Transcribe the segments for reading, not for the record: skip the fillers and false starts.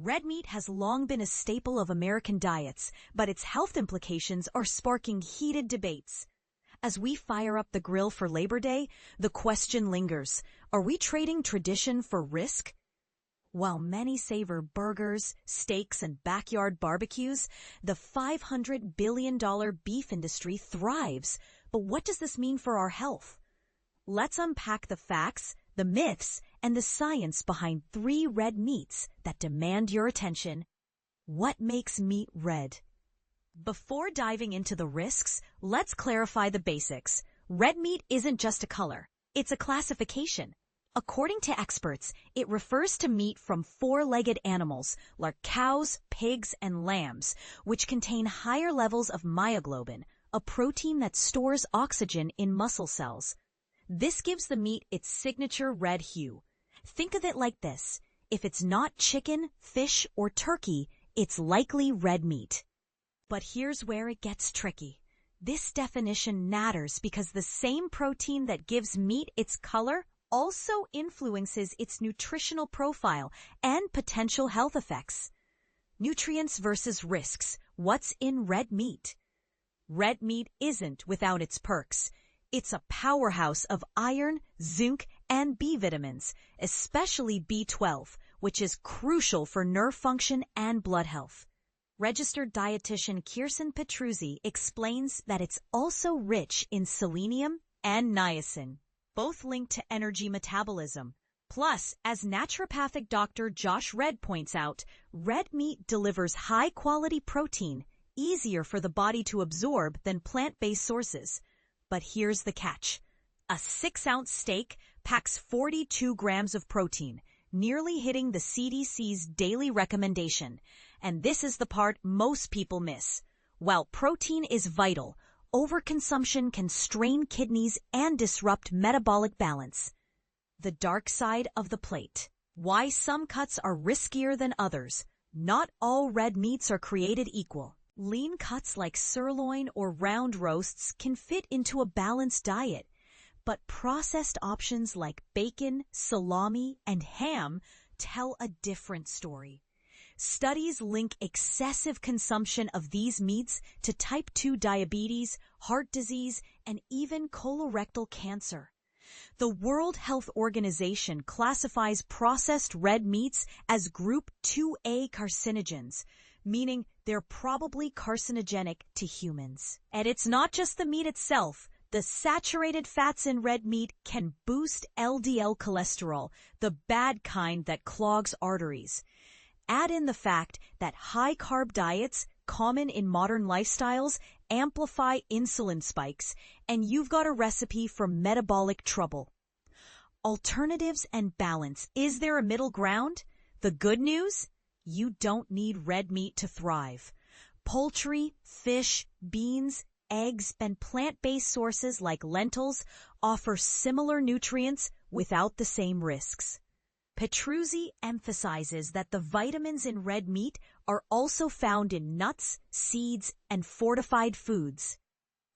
Red meat has long been a staple of American diets, but its health implications are sparking heated debates. As we fire up the grill for Labor Day, the question lingers, are we trading tradition for risk? While many savor burgers, steaks, and backyard barbecues, the $500 billion beef industry thrives. But what does this mean for our health? Let's unpack the facts, the myths, and the science behind 3 red meats that demand your attention. What makes meat red? Before diving into the risks, let's clarify the basics. Red meat isn't just a color, it's a classification. According to experts, it refers to meat from 4-legged animals like cows, pigs, and lambs, which contain higher levels of myoglobin, a protein that stores oxygen in muscle cells. This gives the meat its signature red hue. Think of it like this. If it's not chicken, fish, or turkey, it's likely red meat. But here's where it gets tricky. This definition matters because the same protein that gives meat its color also influences its nutritional profile and potential health effects. Nutrients versus risks. What's in red meat? Red meat isn't without its perks. It's a powerhouse of iron, zinc, and B vitamins, especially B12, which is crucial for nerve function and blood health. Registered dietitian Kirsten Petruzzi explains that it's also rich in selenium and niacin, both linked to energy metabolism. Plus, as naturopathic Dr. Josh Red points out, red meat delivers high-quality protein, easier for the body to absorb than plant-based sources. But here's the catch. A 6-ounce steak packs 42 grams of protein, nearly hitting the CDC's daily recommendation. And this is the part most people miss. While protein is vital, overconsumption can strain kidneys and disrupt metabolic balance. The dark side of the plate. Why some cuts are riskier than others. Not all red meats are created equal. Lean cuts like sirloin or round roasts can fit into a balanced diet, but processed options like bacon, salami, and ham tell a different story. Studies link excessive consumption of these meats to type 2 diabetes, heart disease, and even colorectal cancer. The World Health Organization classifies processed red meats as Group 2A carcinogens, meaning they're probably carcinogenic to humans. And it's not just the meat itself. The saturated fats in red meat can boost LDL cholesterol, the bad kind that clogs arteries. Add in the fact that high-carb diets, common in modern lifestyles, amplify insulin spikes, and you've got a recipe for metabolic trouble. Alternatives and balance. Is there a middle ground? The good news? You don't need red meat to thrive. Poultry, fish, beans, eggs, and plant-based sources like lentils offer similar nutrients without the same risks. Petruzzi emphasizes that the vitamins in red meat are also found in nuts, seeds, and fortified foods.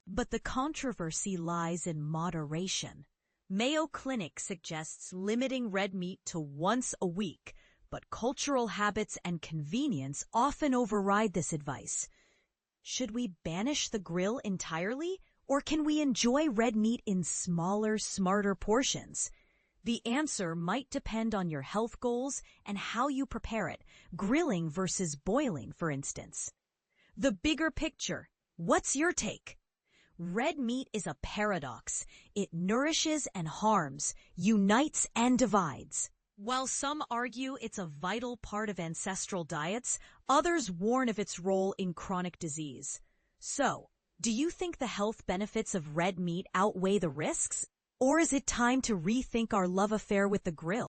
But the controversy lies in moderation. Mayo Clinic suggests limiting red meat to once a week, but cultural habits and convenience often override this advice. Should we banish the grill entirely, or can we enjoy red meat in smaller, smarter portions? The answer might depend on your health goals and how you prepare it, grilling versus boiling, for instance. The bigger picture. What's your take? Red meat is a paradox. It nourishes and harms, unites and divides. While some argue it's a vital part of ancestral diets, others warn of its role in chronic disease. So, do you think the health benefits of red meat outweigh the risks? Or is it time to rethink our love affair with the grill?